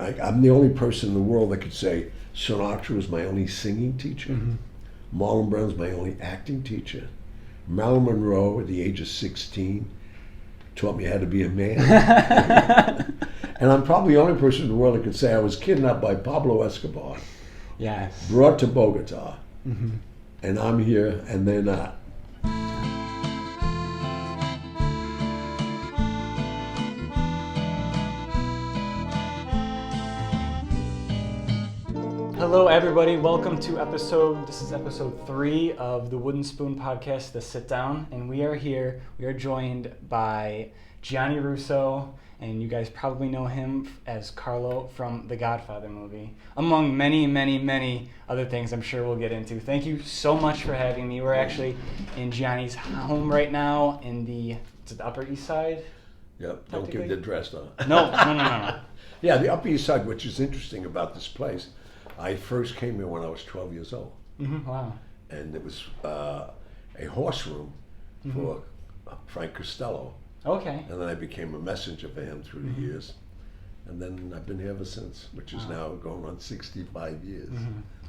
I'm the only person in the world that could say Sinatra was my only singing teacher. Marlon Brando's my only acting teacher. Marilyn Monroe, at the age of 16, taught me how to be a man. And I'm probably the only person in the world that could say I was kidnapped by Pablo Escobar. Yes. Brought to Bogota. And I'm here and they're not. Hello everybody, welcome to this is episode 3 of the Wooden Spoon podcast, The Sit Down, and we are joined by Gianni Russo, and you guys probably know him as Carlo from the Godfather movie, among many, many, many other things I'm sure we'll get into. Thank you so much for having me. We're actually in Gianni's home right now in the Upper East Side. Yep, don't give the address though. No. Yeah, the Upper East Side, which is interesting about this place. I first came here when I was 12 years old. Wow. And it was a horse room for Frank Costello. Okay. And then I became a messenger for him through the years. And then I've been here ever since, which is now going on 65 years.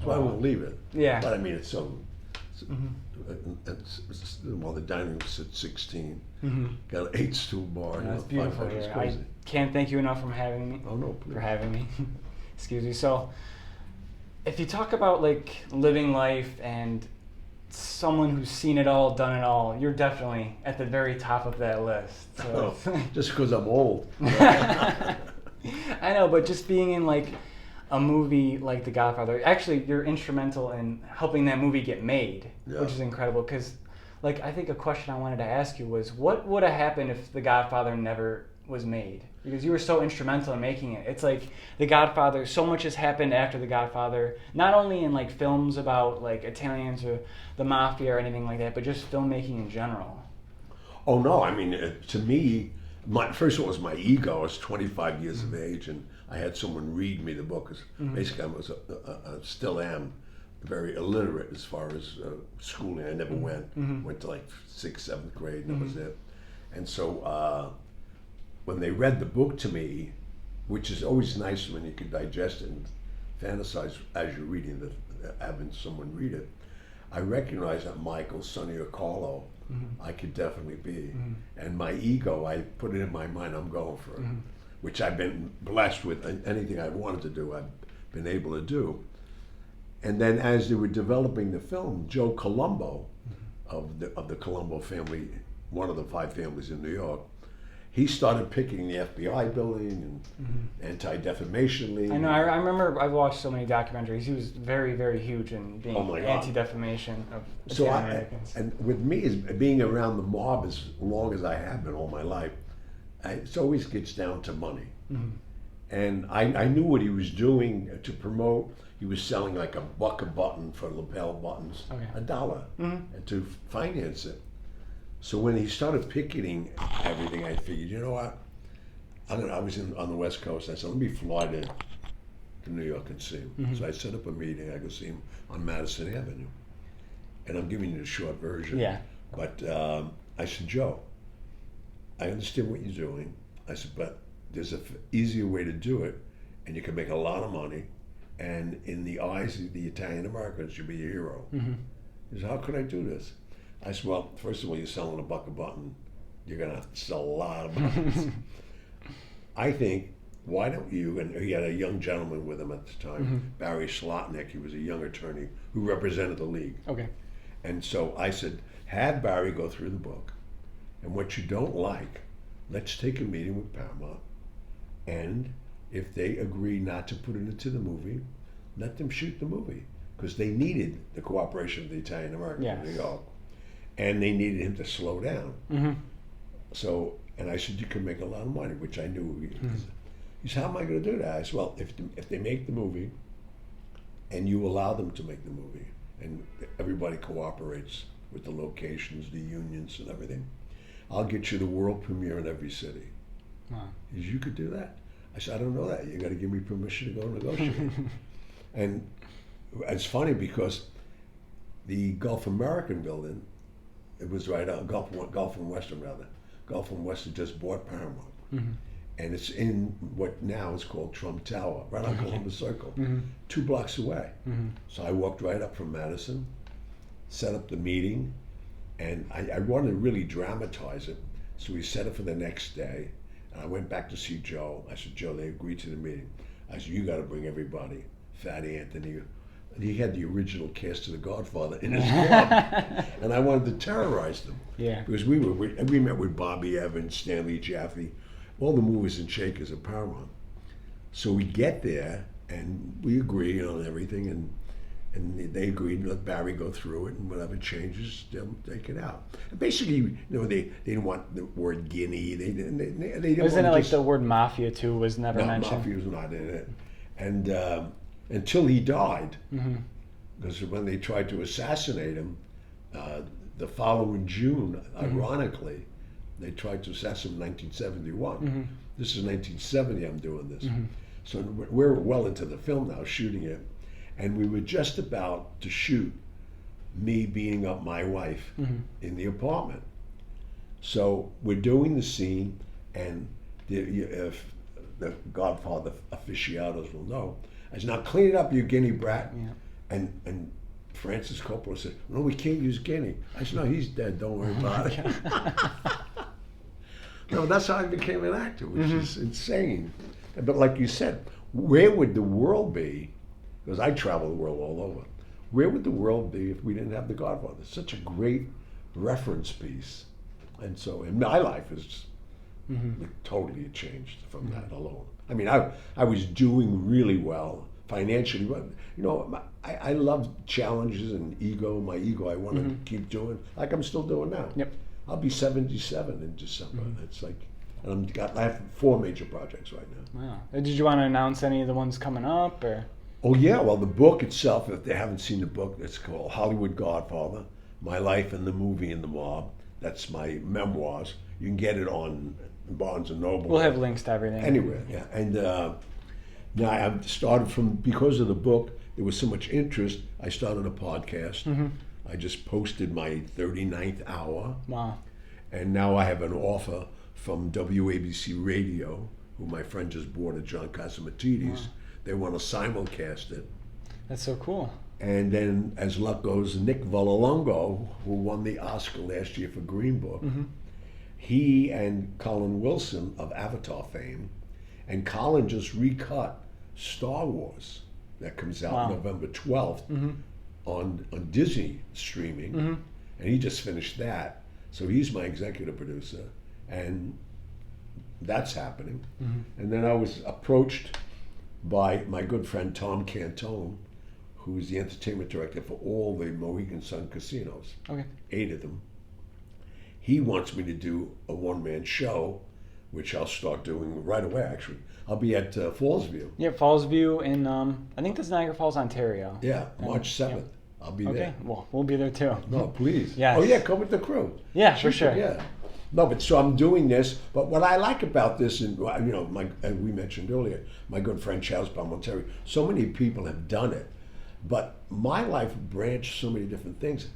So I won't leave it. Yeah. But I mean, it's so... well, the dining room's at 16. Got an 8-stool bar. That's beautiful here. I can't thank you enough for having me. Oh, no, please. For having me. Excuse me. So, if you talk about like living life and someone who's seen it all, done it all, you're definitely at the very top of that list. So. Just because I'm old. I know, but just being in like a movie like The Godfather, actually you're instrumental in helping that movie get made, which is incredible. Because like I think a question I wanted to ask you was, what would have happened if The Godfather never was made? Because you were so instrumental in making it. It's like The Godfather, so much has happened after The Godfather, not only in like films about like Italians or the mafia or anything like that, but just filmmaking in general. Oh no, I mean, to me, first of all, it was my ego. I was 25 years of age and I had someone read me the book. Cause basically I still am very illiterate as far as schooling. I never went to like 6th, 7th grade and that was it. And so, when they read the book to me, which is always nice when you can digest it and fantasize as you're reading having someone read it, I recognized that Michael, Sonny, or Carlo, I could definitely be. And my ego, I put it in my mind, I'm going for it, which I've been blessed with. Anything I wanted to do, I've been able to do. And then as they were developing the film, Joe Colombo of the Colombo family, one of the 5 families in New York, he started picking the FBI building and Anti-Defamation League. I know. I remember. I've watched so many documentaries. He was very, very huge in being anti-defamation of Italian Americans. And with me, as being around the mob as long as I have been all my life, it always gets down to money. And I knew what he was doing to promote. He was selling like $1 a button for lapel buttons, $1, and to finance it. So when he started picketing everything, I figured, you know what? I was on the West Coast. I said, let me fly to New York and see him. So I set up a meeting. I go see him on Madison Avenue. And I'm giving you the short version. Yeah. But I said, Joe, I understand what you're doing. I said, but there's an easier way to do it, and you can make a lot of money. And in the eyes of the Italian Americans, you'll be a hero. He said, how could I do this? I said, well, first of all, you're selling $1 a button. You're going to have to sell a lot of buttons. I think, why don't you, and he had a young gentleman with him at the time, Barry Slotnick. He was a young attorney who represented the league. Okay. And so I said, have Barry go through the book. And what you don't like, let's take a meeting with Paramount. And if they agree not to put it into the movie, let them shoot the movie. Because they needed the cooperation of the Italian Americans in New York. And they needed him to slow down. So, and I said, you can make a lot of money, which I knew. He said, how am I going to do that? I said, well, if they make the movie and you allow them to make the movie and everybody cooperates with the locations, the unions and everything, I'll get you the world premiere in every city. Wow. He said, you could do that? I said, I don't know that. You got to give me permission to go negotiate. And it's funny because the Gulf American building, it was right out, Gulf and Western rather. Gulf and Western just bought Paramount. and it's in what now is called Trump Tower, right on Colombo Circle, 2 blocks away. So I walked right up from Madison, set up the meeting, and I wanted to really dramatize it. So we set it for the next day, and I went back to see Joe. I said, Joe, they agreed to the meeting. I said, you got to bring everybody. Fatty Anthony, and he had the original cast of The Godfather in his club, and I wanted to terrorize them. Yeah. Because we met with Bobby Evans, Stanley Jaffe, all the movers and shakers at Paramount. So we get there and we agree on everything, and they agreed to let Barry go through it, and whatever changes, they'll take it out. And basically, they didn't want the word guinea. They didn't Wasn't it like the word mafia too was never mentioned? No, mafia was not in it, and until he died, because when they tried to assassinate him, the following June, ironically, they tried to assassinate him in 1971. This is 1970. I'm doing this, so we're well into the film now, shooting it. And we were just about to shoot me beating up my wife in the apartment. So we're doing the scene, and if the Godfather aficionados will know, I said, now clean it up, you guinea brat. Yeah. And Francis Coppola said, no, we can't use guinea. I said, no, he's dead, don't worry about it. No, that's how I became an actor, which is insane. But like you said, where would the world be? Because I travel the world all over. Where would the world be if we didn't have The Godfather? It's such a great reference piece. And so in my life is totally changed from that alone. I mean, I was doing really well financially, but I love challenges and ego. My ego, I want to keep doing, like I'm still doing now. Yep. I'll be 77 in December. It's like, and I have 4 major projects right now. Wow. Did you want to announce any of the ones coming up, or? Oh yeah, well the book itself, if they haven't seen the book, it's called Hollywood Godfather, My Life in the Movie and the Mob. That's my memoirs. You can get it on Barnes & Noble. We'll have links to everything. Anywhere, yeah. And now I've started because of the book, there was so much interest, I started a podcast. I just posted my 39th hour. Wow. And now I have an offer from WABC Radio, who my friend just bought at John Catsimatidis. Wow. They want to simulcast it. That's so cool. And then, as luck goes, Nick Vallelongo, who won the Oscar last year for Green Book, he and Colin Wilson of Avatar fame, and Colin just recut Star Wars that comes out November 12th on Disney streaming, and he just finished that. So he's my executive producer, and that's happening. And then I was approached by my good friend Tom Cantone, who's the entertainment director for all the Mohegan Sun casinos, 8 of them. He wants me to do a one-man show, which I'll start doing right away, actually. I'll be at Fallsview. Yeah, Fallsview in, I think that's Niagara Falls, Ontario. Yeah, March 7th. I'll be there. Okay, well, we'll be there too. No, please. Yes. Oh yeah, come with the crew. Yeah, for sure. Yeah. No, but so I'm doing this. But what I like about this, and we mentioned earlier, my good friend Charles Palmonterri. So many people have done it, but my life branched so many different things.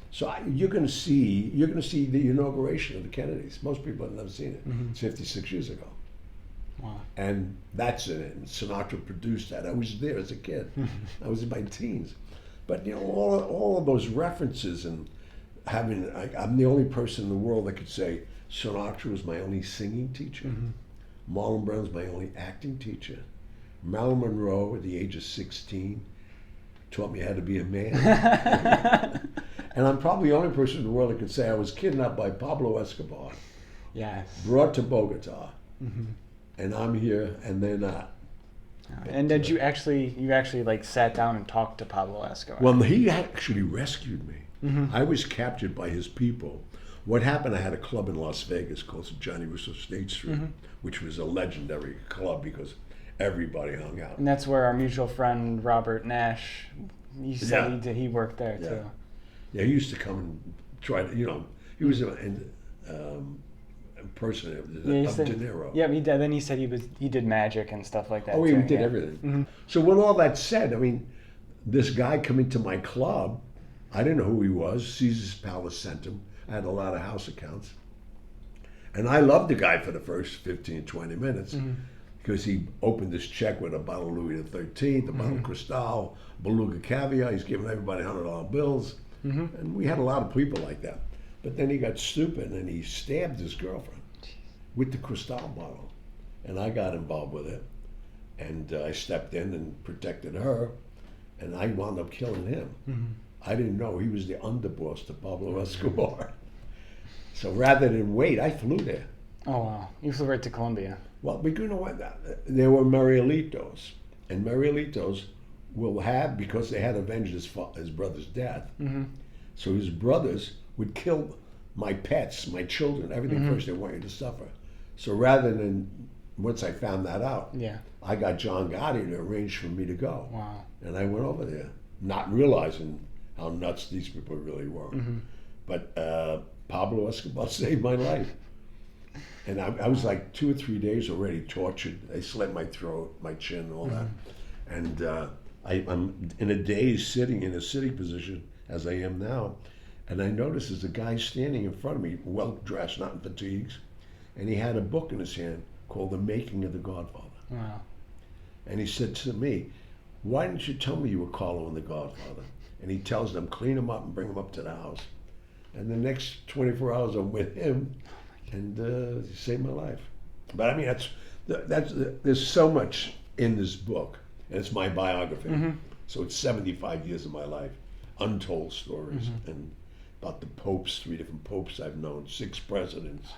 So you're going to see the inauguration of the Kennedys. Most people have never seen it. It's 56 years ago. Wow. And that's in it. And Sinatra produced that. I was there as a kid. I was in my teens. But all of those references and having, I'm the only person in the world that could say Sinatra was my only singing teacher. Marlon Brando's my only acting teacher. Marilyn Monroe at the age of 16 taught me how to be a man. And I'm probably the only person in the world that could say I was kidnapped by Pablo Escobar. Yes. Brought to Bogota. And I'm here, and they're not. And did you actually like sat down and talked to Pablo Escobar? Well, he actually rescued me. I was captured by his people. What happened, I had a club in Las Vegas called Gianni Russo State Street, which was a legendary club because everybody hung out. And that's where our mutual friend Robert Nash, he said he worked there too. Yeah, he used to come and try to, he was an impersonator of De Niro. Yeah, he did. Then he said he did magic and stuff like that. Oh, he did everything. So with all that said, I mean, this guy coming to my club, I didn't know who he was. Caesar's Palace sent him. I had a lot of house accounts. And I loved the guy for the first 15, 20 minutes because he opened his check with a bottle of Louis XIII, a bottle of Cristal, Beluga caviar. He's giving everybody $100 bills. And we had a lot of people like that. But then he got stupid and he stabbed his girlfriend with the Cristal bottle. And I got involved with it. And I stepped in and protected her. And I wound up killing him. I didn't know he was the underboss to Pablo Escobar. So rather than wait, I flew there. Oh, wow. You flew right to Colombia. Well, but you know what? There were Marielitos. And Marielitos will have, because they had avenged his brother's death, so his brothers would kill my pets, my children, everything first. They want you to suffer. So rather than, once I found that out, I got John Gotti to arrange for me to go. Wow. And I went over there, not realizing how nuts these people really were. But Pablo Escobar saved my life. And I was like 2 or 3 days already tortured. They slit my throat, my chin, all that. And I'm in a daze sitting in a sitting position as I am now. And I noticed there's a guy standing in front of me, well dressed, not in fatigues. And he had a book in his hand called The Making of the Godfather. Wow. And he said to me, "Why didn't you tell me you were Carlo and the Godfather?" And he tells them, clean him up and bring him up to the house. And the next 24 hours I'm with him, and he saved my life. But I mean, there's so much in this book, and it's my biography. So it's 75 years of my life, untold stories, and about the popes, 3 different popes I've known, 6 presidents.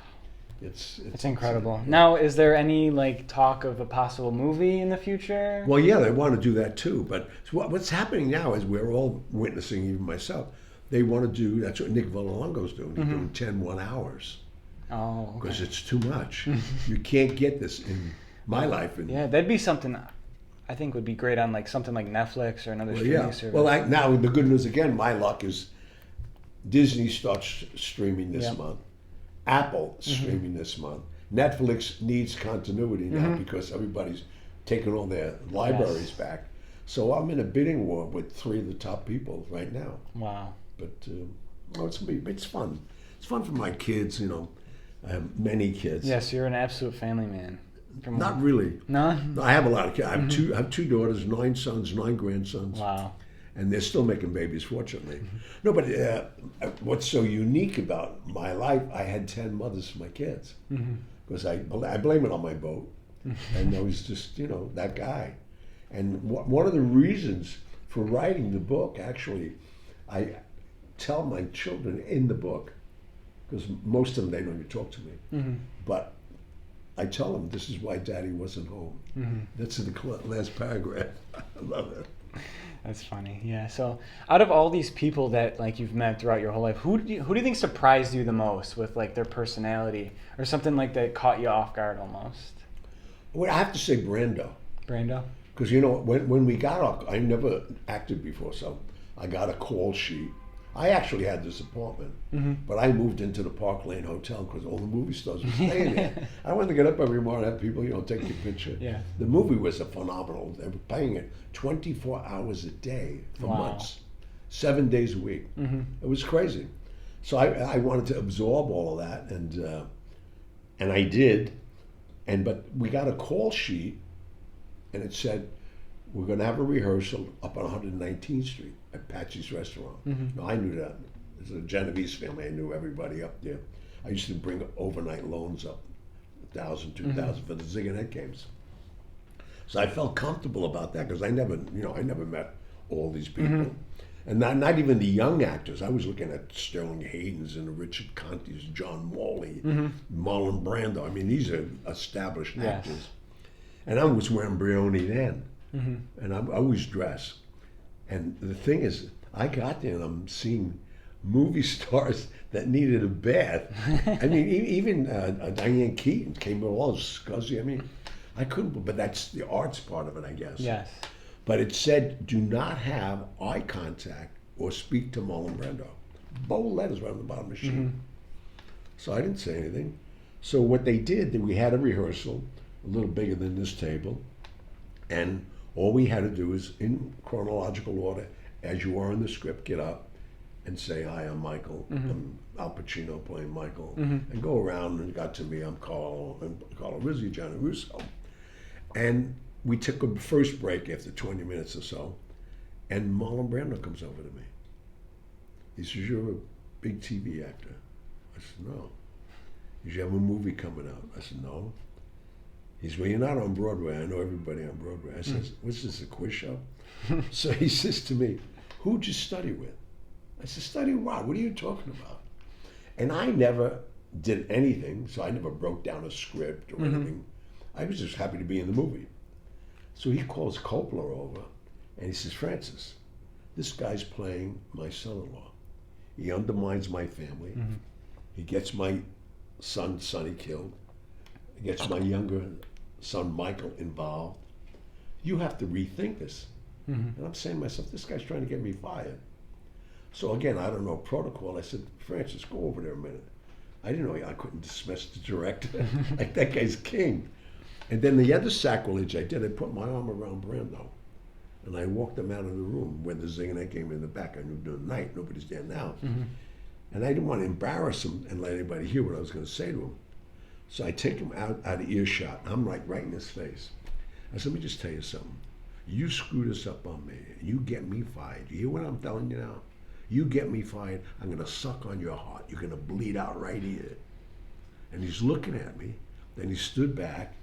It's incredible. Now, is there any talk of a possible movie in the future? Well, yeah, they want to do that too. But what's happening now is we're all witnessing, even myself, they want to do, that's what Nick Vallelongo's doing. He's doing 10 1 hours. Oh, okay. Because it's too much. You can't get this in my life. Yeah, that'd be something I think would be great on something like Netflix or another streaming service. Well, now the good news again, my luck is Disney starts streaming this month. Apple streaming this month. Netflix needs continuity now because everybody's taking all their libraries back. So I'm in a bidding war with 3 of the top people right now. Wow. But it's fun. It's fun for my kids, I have many kids. Yes, you're an absolute family man. Not really. No? I have a lot of kids. I have 2 daughters, 9 sons, 9 grandsons. Wow. And they're still making babies, fortunately. No, but what's so unique about my life, I had 10 mothers for my kids. Because I blame it on my boat. And I was just, that guy. And one of the reasons for writing the book, actually, I tell my children in the book, because most of them, they don't even talk to me, but I tell them this is why Daddy wasn't home. That's in the last paragraph. I love it. That's funny. Yeah. So, out of all these people that you've met throughout your whole life, who do you think surprised you the most with their personality or something that caught you off guard almost? Well, I have to say Brando. Brando. Because when we got I never acted before, so I got a call sheet. I actually had this apartment, but I moved into the Park Lane Hotel because all the movie stars were staying there. I wanted to get up every morning and have people, take your picture. Yeah. The movie was a phenomenal. They were paying it 24 hours a day for months, 7 days a week. It was crazy. So I wanted to absorb all of that, and I did. But we got a call sheet, and it said, we're going to have a rehearsal up on 119th Street at Patsy's Restaurant. Now, I knew that. It's a Genovese family. I knew everybody up there. I used to bring overnight loans up, 1,000, 2,000 for the Zig and Head games. So I felt comfortable about that because I never met all these people. And not even the young actors. I was looking at Sterling Hayden's and Richard Conte's, John Morley, Marlon Brando. I mean, these are established actors. And I was wearing Brioni then. And I always dress. And the thing is, I got there and I'm seeing movie stars that needed a bath. I mean, even Diane Keaton came with all scuzzy. I mean, I couldn't, but that's the arts part of it, I guess. Yes. But it said, do not have eye contact or speak to Marlon Brando. Bold letters right on the bottom of the sheet. So I didn't say anything. So what they did, we had a rehearsal, a little bigger than this table, and all we had to do is, in chronological order, as you are in the script, get up and say, hi, I'm Michael. I'm Al Pacino playing Michael. Mm-hmm. And go around and got to me, I'm Carlo Rizzi, Gianni Russo. And we took a first break after 20 minutes or so, and Marlon Brando comes over to me. He says, you're a big TV actor. I said, no. He said, you have a movie coming out. I said, no. He said, well, you're not on Broadway. I know everybody on Broadway. I said, what's this, a quiz show? So he says to me, who'd you study with? I said, study what? What are you talking about? And I never did anything, so I never broke down a script or anything. I was just happy to be in the movie. So he calls Coppola over, and he says, Francis, this guy's playing my son-in-law. He undermines my family. He gets my son, Sonny, killed. He gets my younger son, Michael, involved. You have to rethink this. And I'm saying to myself, this guy's trying to get me fired. So again, I don't know protocol. I said, Francis, go over there a minute. I didn't know I couldn't dismiss the director. Like, that guy's king. And then the other sacrilege I did, I put my arm around Brando. And I walked him out of the room when the Zinganet came in the back. I knew during the night, nobody's there now. And I didn't want to embarrass him and let anybody hear what I was going to say to him. So I take him out of earshot. I'm like right in his face. I said, let me just tell you something. You screw this up on me. You get me fired. You hear what I'm telling you now? You get me fired, I'm going to suck on your heart. You're going to bleed out right here. And he's looking at me. Then he stood back.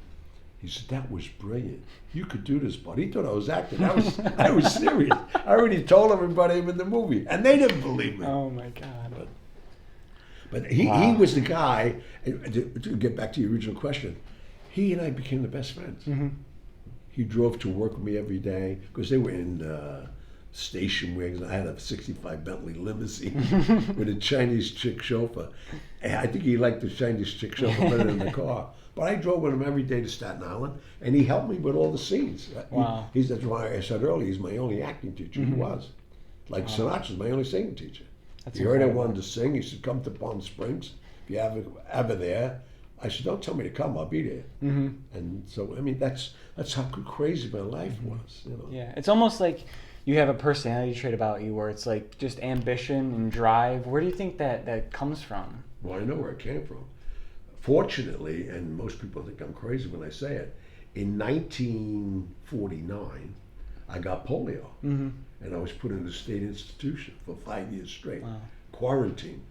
He said, that was brilliant. You could do this, bud. He thought I was acting. I was serious. I already told everybody I'm in the movie. And they didn't believe me. Oh, my God. But he was the guy, to get back to your original question, he and I became the best friends. He drove to work with me every day, because they were in station wagons. I had a 65 Bentley limousine with a Chinese chick chauffeur. And I think he liked the Chinese chick chauffeur better than the car. But I drove with him every day to Staten Island, and he helped me with all the scenes. Wow. That's why I said earlier, he's my only acting teacher. He was. Like Sinatra's my only singing teacher. That's he heard I incredible. wanted to sing. He said, come to Palm Springs. If you ever there. I said, don't tell me to come. I'll be there. And so, I mean, that's how crazy my life was. You know? Yeah, it's almost like you have a personality trait about you where it's like just ambition and drive. Where do you think that comes from? Well, I know where it came from. Fortunately, and most people think I'm crazy when I say it, in 1949, I got polio. And I was put in a state institution for 5 years straight, quarantine.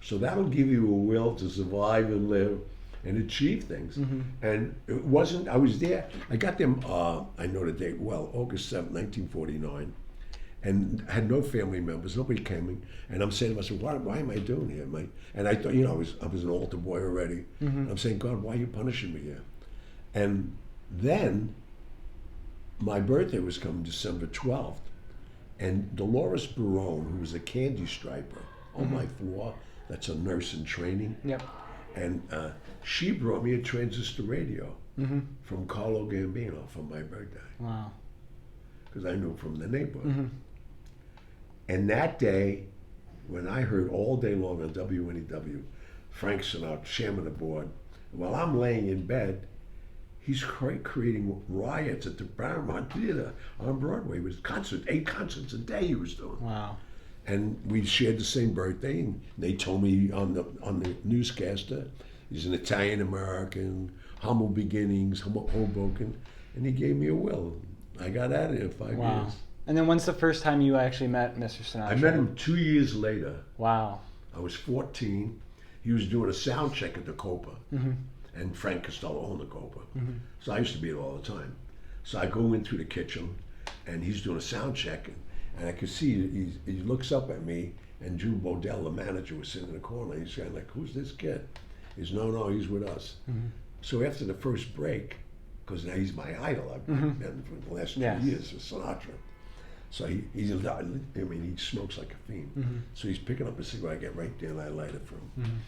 So that'll give you a will to survive and live and achieve things. And it wasn't, I was there, I got them, I know the date well, August 7th, 1949, and had no family members, nobody came in, and I'm saying to myself, why am I doing here, mate? And I thought, you know, I was an altar boy already. I'm saying, God, why are you punishing me here? And then my birthday was coming December 12th, and Dolores Barone, who was a candy striper on my floor, that's a nurse in training. Yep. And she brought me a transistor radio from Carlo Gambino for my birthday. Wow. Because I knew from the neighborhood. And that day, when I heard all day long on WNEW, Frank Sinatra, chairman of the board, while I'm laying in bed, he's creating riots at the Paramount Theater on Broadway. It was 8 concerts a day he was doing. Wow. And we shared the same birthday, and they told me on the newscaster, he's an Italian American, humble beginnings, Hoboken, and he gave me a will. I got out of there in 5 years. And then when's the first time you actually met Mr. Sinatra? I met him 2 years later. Wow. I was 14. He was doing a sound check at the Copa, and Frank Costello owned the Copa. So I used to be there all the time. So I go into the kitchen, and he's doing a sound check, and I could see he looks up at me, and June Bodell, the manager, was sitting in the corner. He's saying, like, who's this kid? He's, no, he's with us. So after the first break, because now he's my idol, I've been for the last 2 years with Sinatra. So he smokes like a fiend. So he's picking up a cigarette. I get right there and I light it for him.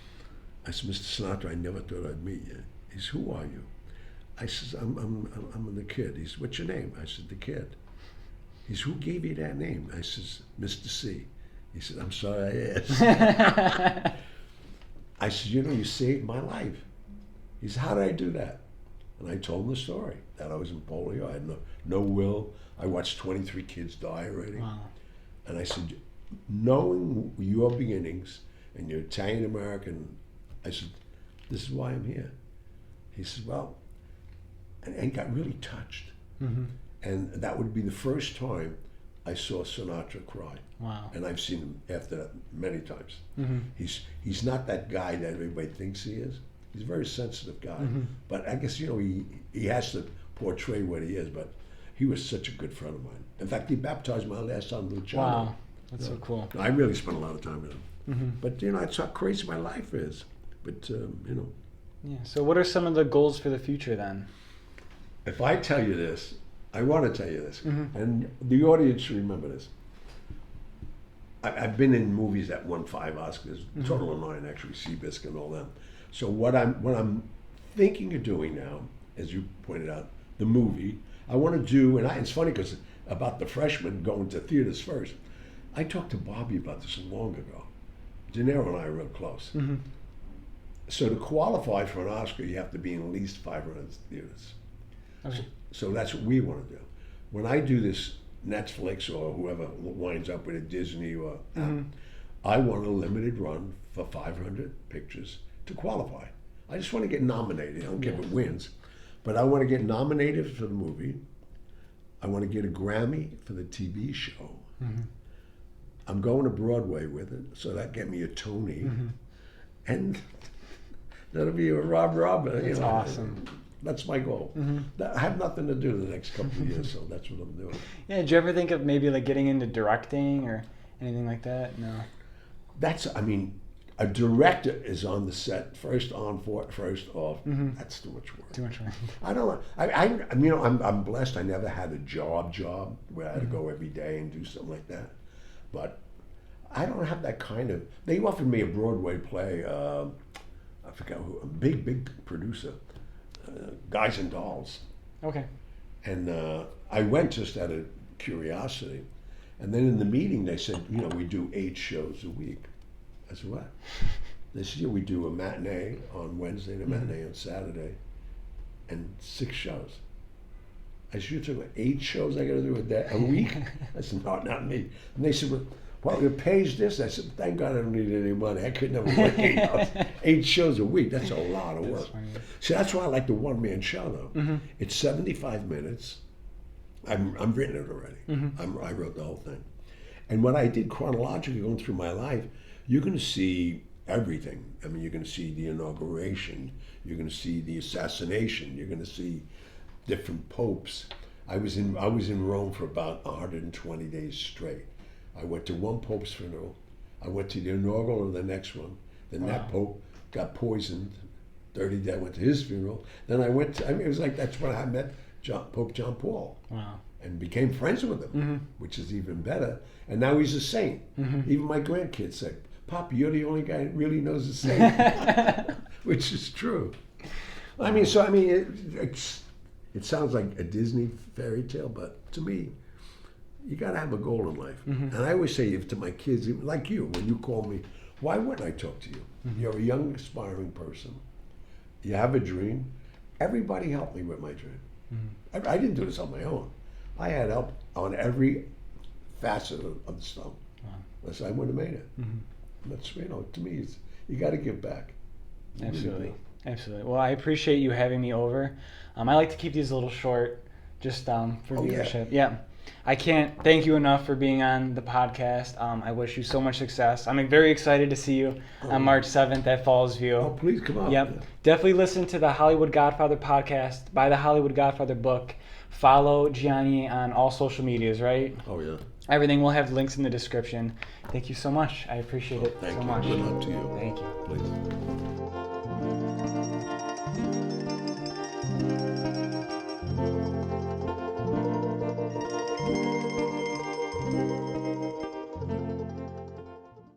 I said, Mr. Sinatra, I never thought I'd meet you. He said, who are you? I said, I'm the kid. He said, what's your name? I said, the kid. He said, who gave you that name? I said, Mr. C. He said, I'm sorry I asked. I said, you saved my life. He said, how did I do that? And I told him the story, that I was in polio. I had no will. I watched 23 kids die already. Wow. And I said, knowing your beginnings and you're Italian American, I said, this is why I'm here. He said, well, and he got really touched. Mm-hmm. And that would be the first time I saw Sinatra cry. Wow. And I've seen him after that many times. Mm-hmm. He's not that guy that everybody thinks he is. He's a very sensitive guy. Mm-hmm. But I guess, he has to portray what he is, but he was such a good friend of mine. In fact, he baptized my last son, Luciano. Wow. That's so cool. I really spent a lot of time with him. Mm-hmm. But, that's how crazy my life is. But, Yeah. So what are some of the goals for the future then? If I tell you this, I want to tell you this, mm-hmm. and the audience should remember this. I've been in movies that won 5 Oscars, mm-hmm. total of 9 actually, Seabiscuit and all them. So what I'm thinking of doing now, as you pointed out, the movie, I want to do, and it's funny because about the freshmen going to theaters first, I talked to Bobby about this long ago. De Niro and I are real close. Mm-hmm. So to qualify for an Oscar, you have to be in at least 500 theaters. Okay. So that's what we want to do. When I do this Netflix or whoever winds up with a Disney or mm-hmm. I want a limited run for 500 pictures to qualify. I just want to get nominated. I don't care if it wins, but I want to get nominated for the movie. I want to get a Grammy for the TV show. Mm-hmm. I'm going to Broadway with it, so that get me a Tony, mm-hmm. and that'll be a Rob. That's awesome. That's my goal. Mm-hmm. I have nothing to do the next couple of years, so that's what I'm doing. Yeah, did you ever think of maybe like getting into directing or anything like that? No. A director is on the set, first on, first off. Mm-hmm. That's too much work. Too much work. I don't know. I'm blessed. I never had a job where I had to go every day and do something like that. But I don't have that kind of. They offered me a Broadway play. I forgot who. A big producer. Guys and Dolls. Okay. And I went just out of curiosity. And then in the meeting they said, we do 8 shows a week. I said, what? They said, we do a matinee on Wednesday and a matinee on Saturday and 6 shows. I said, you're talking about 8 shows I got to do a week? I said, no, not me. And they said, well, your pay's this. I said, thank God I don't need any money. I could never work 8 hours. 8 shows a week. That's a lot of work. See, that's why I like the one-man show, though. Mm-hmm. It's 75 minutes. I've written it already. Mm-hmm. I wrote the whole thing. And what I did chronologically going through my life, you're going to see everything. I mean, you're going to see the inauguration. You're going to see the assassination. You're going to see different popes. I was in Rome for about 120 days straight. I went to one pope's funeral. I went to the inaugural of the next one. Then that pope got poisoned. 30 days, I went to his funeral. Then it was like that's when I met Pope John Paul. Wow. And became friends with him, which is even better. And now he's a saint. Mm-hmm. Even my grandkids say, Papa, you're the only guy that really knows a saint, which is true. It sounds like a Disney fairy tale, but to me, you got to have a goal in life. Mm-hmm. And I always say to my kids, like you, when you call me, why wouldn't I talk to you? Mm-hmm. You're a young, aspiring person. You have a dream. Everybody helped me with my dream. Mm-hmm. I didn't do this on my own. I had help on every facet of the stuff. Wow. Unless I wouldn't have made it. Mm-hmm. That's, to me, you got to give back. Absolutely. Absolutely. Well, I appreciate you having me over. I like to keep these a little short, just for viewership. Yeah. I can't thank you enough for being on the podcast. I wish you so much success. I'm very excited to see you on March 7th at Falls View. Oh, please come on. Yep. Yeah. Definitely listen to the Hollywood Godfather podcast, buy the Hollywood Godfather book, follow Gianni on all social medias, right? Oh, yeah. Everything. We'll have links in the description. Thank you so much. I appreciate it so much. Good luck to you. Thank you. Please.